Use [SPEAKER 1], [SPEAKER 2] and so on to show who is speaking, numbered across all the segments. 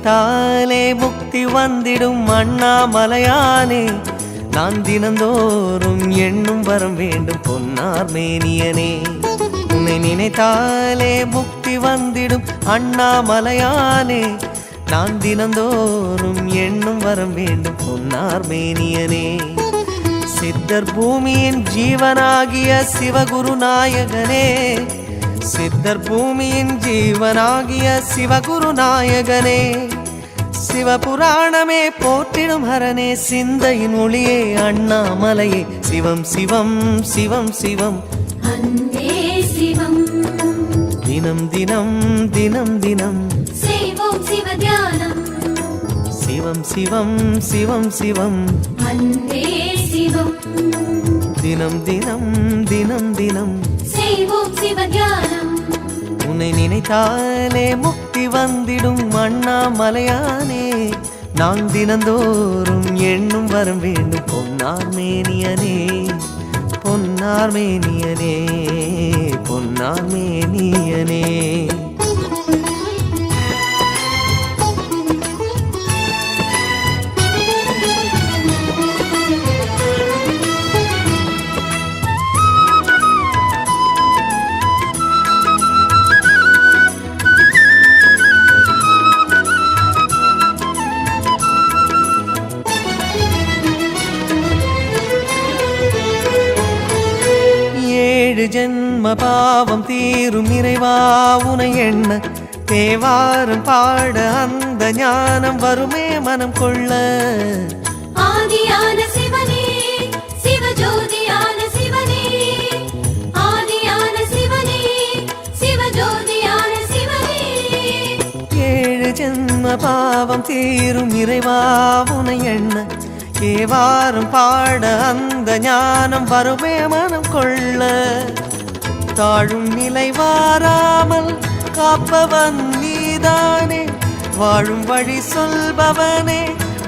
[SPEAKER 1] நினைத்தாலே முக்தி வந்திடும் அண்ணாமலையானே, நான் தினந்தோறும் எண்ணும் வரம் வேண்டும் பொன்னார் மேனியனே. உன்னை நினைத்தாலே முக்தி வந்திடும் அண்ணாமலையானே, நான் தினந்தோறும் எண்ணும் வரம் வேண்டும் பொன்னார் மேனியனே. சித்தர் பூமியின் ஜீவனாகிய சிவகுரு நாயகனே, சித்தர் பூமியின் ஜீவனாகிய சிவகுரு நாயகனே, சிவபுராணமே போற்றிடும் ஹரனே, சிந்தையின் ஒளியே அண்ணாமலையே, சிவம் சிவம் சிவம் சிவம்
[SPEAKER 2] அன்பே சிவம்.
[SPEAKER 1] தினம் தினம் தினம் தினம்
[SPEAKER 2] செய்வோம் சிவ தியானம்.
[SPEAKER 1] சிவம் சிவம் சிவம் சிவம்
[SPEAKER 2] அன்பே சிவம்.
[SPEAKER 1] தினம் தினம் தினம் தினம்
[SPEAKER 2] செய்வோம் சிவ தியானம்.
[SPEAKER 1] உன்னை நினைத்தாலே முக்தி வந்திடும் அண்ணாமலையானே, நான் தினந்தோறும் எண்ணும் வரம் வேண்டும் பொன்னார் மேனியனே, பொன்னார் மேனியனே, பொன்னார் மேனியனே. ஜென்ம பாவம் தீரும் இறைவா உனை எண்ண, தேவாரம் பாட அந்த ஞானம் வருமே மனம் கொள்ள.
[SPEAKER 2] ஆதியான சிவனே சிவஜோதியான சிவனே, ஆதியான சிவனே சிவஜோதியான சிவனே.
[SPEAKER 1] 7 ஜென்ம பாவம் தீரும் இறைவா உனை எண்ண, தேவாரம் பாட அந்த ஞானம் வருமே மனம் கொள்ள. தாழும் நிலை வாராமல் காப்பவன் நீதானே, வாழும் வழி சொல்பவனே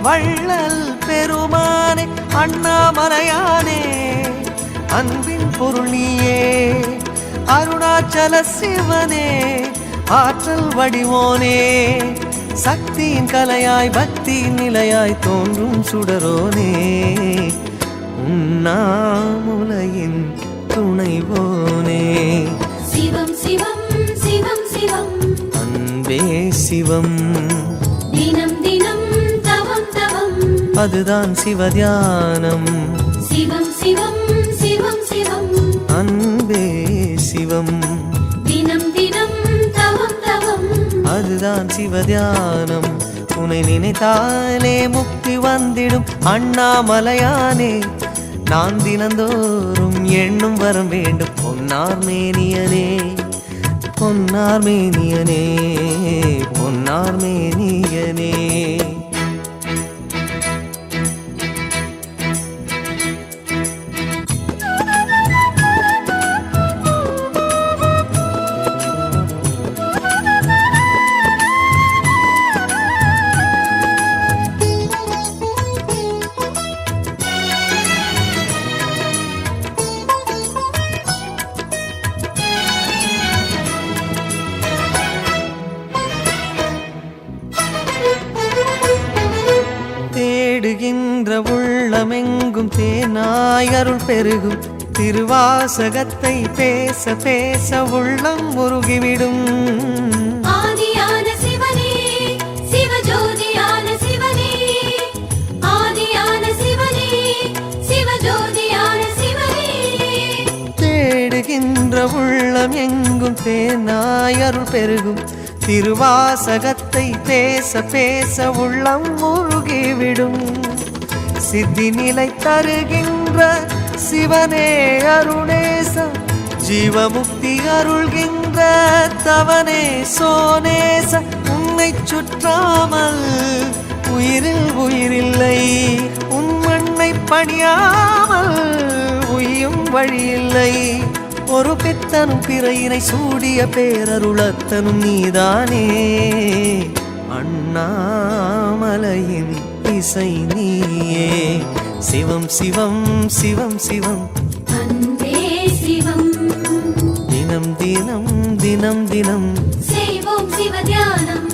[SPEAKER 1] வள்ளல் பெருமானே, அண்ணாமலையானே அன்பின் பொருள் நீயே, அருணாச்சல சிவனே ஆற்றல் வடிவோனே, சக்தியின் கலையாய் பக்தியின் நிலையாய் தோன்றும் சுடரோனே, உண்ணாமுலையின் துணைவோனே.
[SPEAKER 2] சிவம் சிவம் சிவம் சிவம்
[SPEAKER 1] அன்பே சிவம்.
[SPEAKER 2] தினம் தினம் தவம் தவம்
[SPEAKER 1] அதுதான் சிவதியானம்.
[SPEAKER 2] சிவம் சிவம் சிவம் சிவம்
[SPEAKER 1] அன்பே சிவம்.
[SPEAKER 2] தினம் தினம் தவம் தவம்
[SPEAKER 1] அதுதான் சிவதியானம். உன்னை நினைத்தாலே முக்தி வந்திடும் அண்ணாமலையானே, நான் தினந்தோறும் எண்ணும் வரம் வேண்டும் பொன்னார் மேனியனே, பொன்னார் மேனியனே, பொன்னார் மேனியனே. தேடுகின்ற உள்ளமெங்கும் தேனாய் அருள் பெருகும், திருவாசகத்தை பேச பேச உள்ளம் முருகிவிடும்.
[SPEAKER 2] ஆதியான சிவனே சிவஜோதியான சிவனே, ஆதியான சிவனே சிவஜோதியான சிவனே.
[SPEAKER 1] தேடுகின்ற உள்ளம் எங்கும் தேனாய் அருள் பெருகும், திருவாசகத்தை பேச பேச உள்ளம் முருகிவிடும். சித்தி நிலை தருகின்ற சிவனே அருணேச, ஜீவமுக்தி அருள்கின்ற தவனே சோனேச. உன்னை சுற்றாமல் உயிரில் உயிரில்லை, உன் மண்ணை பணியாமல் உய்யும் வழியில்லை. ஒரு பித்தனும் பிறையினை சூடிய பேரருளத்தனும் நீதானே, அண்ணாமலையின் இசை நீயே. சிவம் சிவம் சிவம் சிவம்
[SPEAKER 2] அன்பே சிவம்.
[SPEAKER 1] தினம் தினம் தினம் தினம்
[SPEAKER 2] செய்வோம் சிவ தியானம்.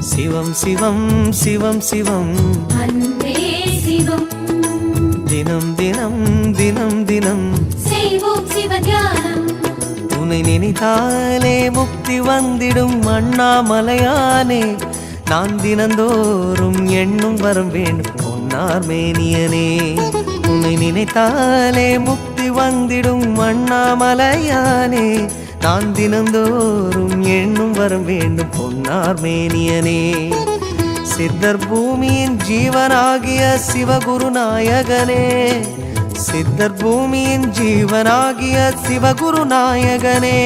[SPEAKER 1] சிவம் சிவம் சிவம் சிவம்
[SPEAKER 2] அன்பே சிவம்
[SPEAKER 1] தினம் தினம் தினம் தினம்
[SPEAKER 2] செய்வோம் சிவ தியானம்
[SPEAKER 1] உன்னை நினைத்தாலே முக்தி வந்திடும் அண்ணாமலையானே நான் தினந்தோறும் எண்ணும் வரம் வேண்டும் பொன்னார் மேனியனே உன்னை நினைத்தாலே முக்தி வந்திடும் அண்ணாமலையானே நான் தினந்தோறும் எண்ணும் வரம் வேண்டும் பொன்னார் மேனியனே சித்தர் பூமியின் ஜீவனாகிய சிவகுருநாயகனே சித்தர் பூமியின் ஜீவனாகிய சிவகுருநாயகனே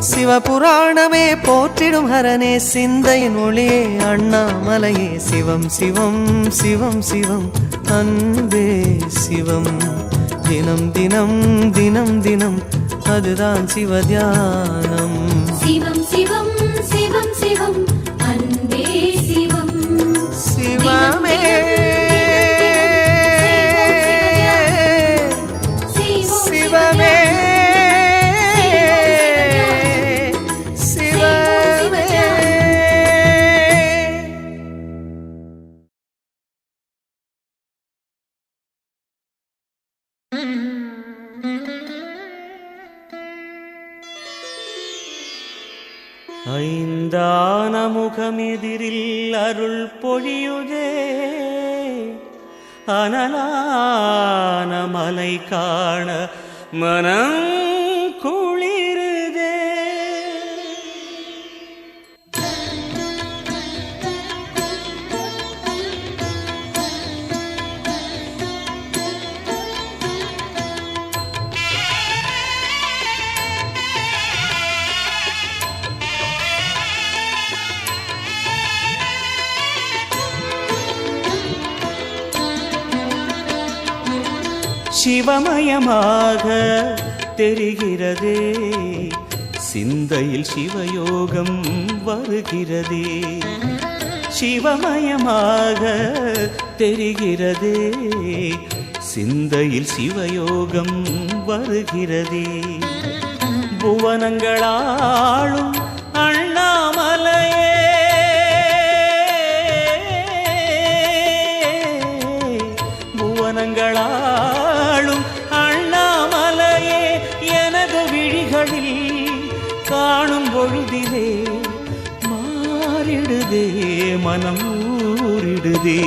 [SPEAKER 1] சிவபுராணமே போற்றிடும் ஹரனே சிந்தையின் ஒளியே அண்ணாமலையே சிவம் சிவம் சிவம் சிவம் அன்பே சிவம் தினம் தினம் தினம் தினம் அதுதான் சிவதியானம்
[SPEAKER 2] சிவம் சிவம் சிவம் சிவம் அன்பே சிவம்
[SPEAKER 1] சிவமே சிவமே சிவமே ஐந்தான முகமெதிரில் அருள் பொழியுதே அனலான மலை காண மனம் குளிருதே சிவமயமாக தெரிகிறதே சிந்தையில் சிவயோகம் வருகிறதே சிவமயமாக தெரிகிறதே சிந்தையில் சிவயோகம் வருகிறதே புவனங்களாளும் அண்ணாமலையே புவனங்களாளும் அண்ணாமலையே எனது விழிகளில் காணும் பொழுதிலே மாறிடுதே மனம் ஊறிடுதே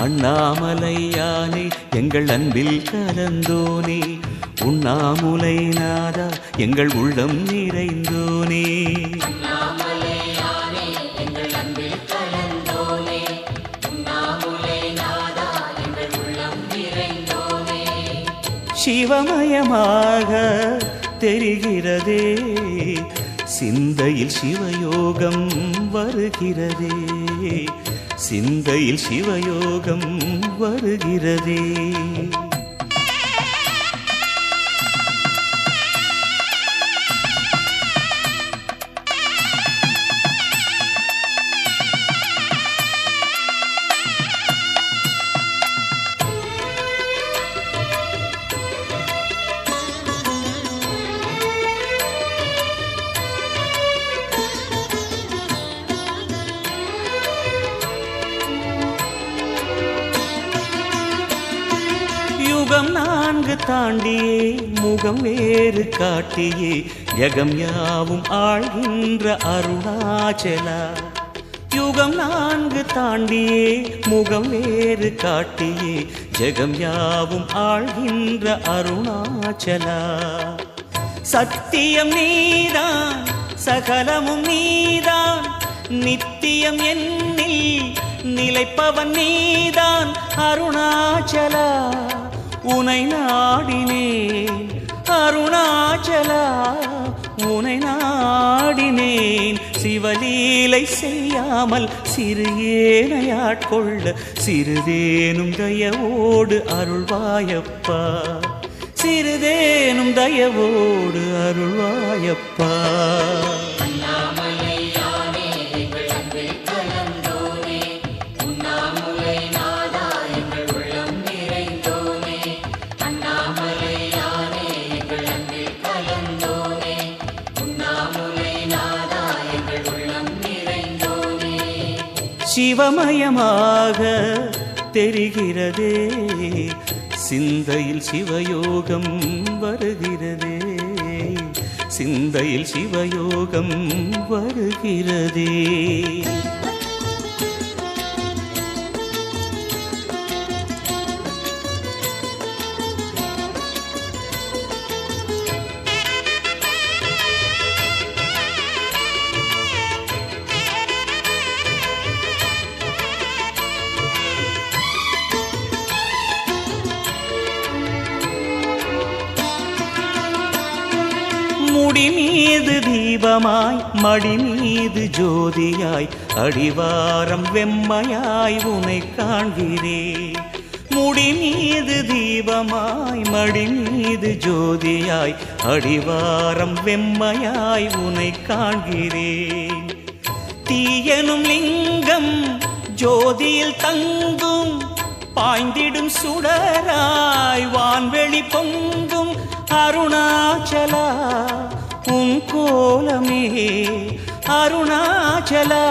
[SPEAKER 1] அண்ணாமலையானே எங்கள் அன்பில் கலந்தோனே உண்ணாமுலை நாதா எங்கள் உள்ளம் நிறைந்தோனே சிவமயமாக தெரிகிறதே சிந்தையில் சிவயோகம் வருகிறதே சிந்தையில் சிவயோகம் வருகிறதே யுகம் நான்கு தாண்டியே முகம் வேறு காட்டியே ஜகம் யாவும் ஆழ்கின்ற அருணாச்சலா யுகம் நான்கு தாண்டியே முகம் வேறு காட்டியே ஜகம் யாவும் ஆழ்கின்ற அருணாச்சலா சத்தியம் நீதான் சகலமும் நீதான் நித்தியம் என்னில் நிலைப்பவன் நீதான் அருணாச்சலா உனை நாடினேன் அருணாச்சலா உனை நாடினேன் சிவலீலை செய்யாமல் சிறு ஏனையாட்கொள்ள சிறிதேனும் தயவோடு அருள்வாயப்பா சிறிதேனும் தயவோடு அருள்வாயப்பா
[SPEAKER 3] சிவமயமாக தெரிகிறதே, சிந்தையில் சிவயோகம் வருகிறதே, சிந்தையில் சிவயோகம் வருகிறதே. முடி மீது தீபமாய் மடி மீது ஜோதியாய் அடிவாரம் வெம்மையாய் உனை காண்கிறேன். முடி மீது தீபமாய் மடி மீது ஜோதியாய் அடிவாரம் வெம்மையாய் உனை காண்கிறேன். தீயனும் லிங்கம் ஜோதியில் தங்கும் பாய்ந்திடும் சுடராய் வான்வெளி பொங்கும் அருணாச்சலா உன் கோலமே, அருணாச்சலா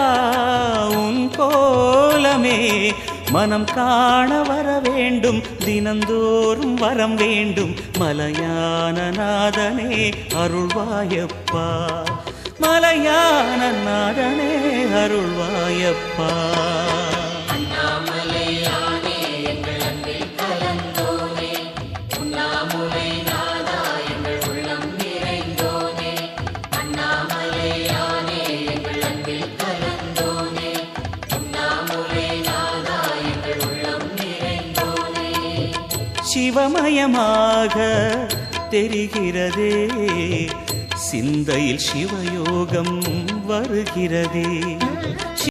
[SPEAKER 3] உன் கோலமே. மனம் காண வர வேண்டும், தினந்தோறும் வரம் வேண்டும். மலையான நாதனே அருள்வாயப்பா, மலையான நாதனே அருள்வாயப்பா. சிவமயமாக தெரிகிறதே, சிந்தையில் சிவயோகம் வருகிறதே.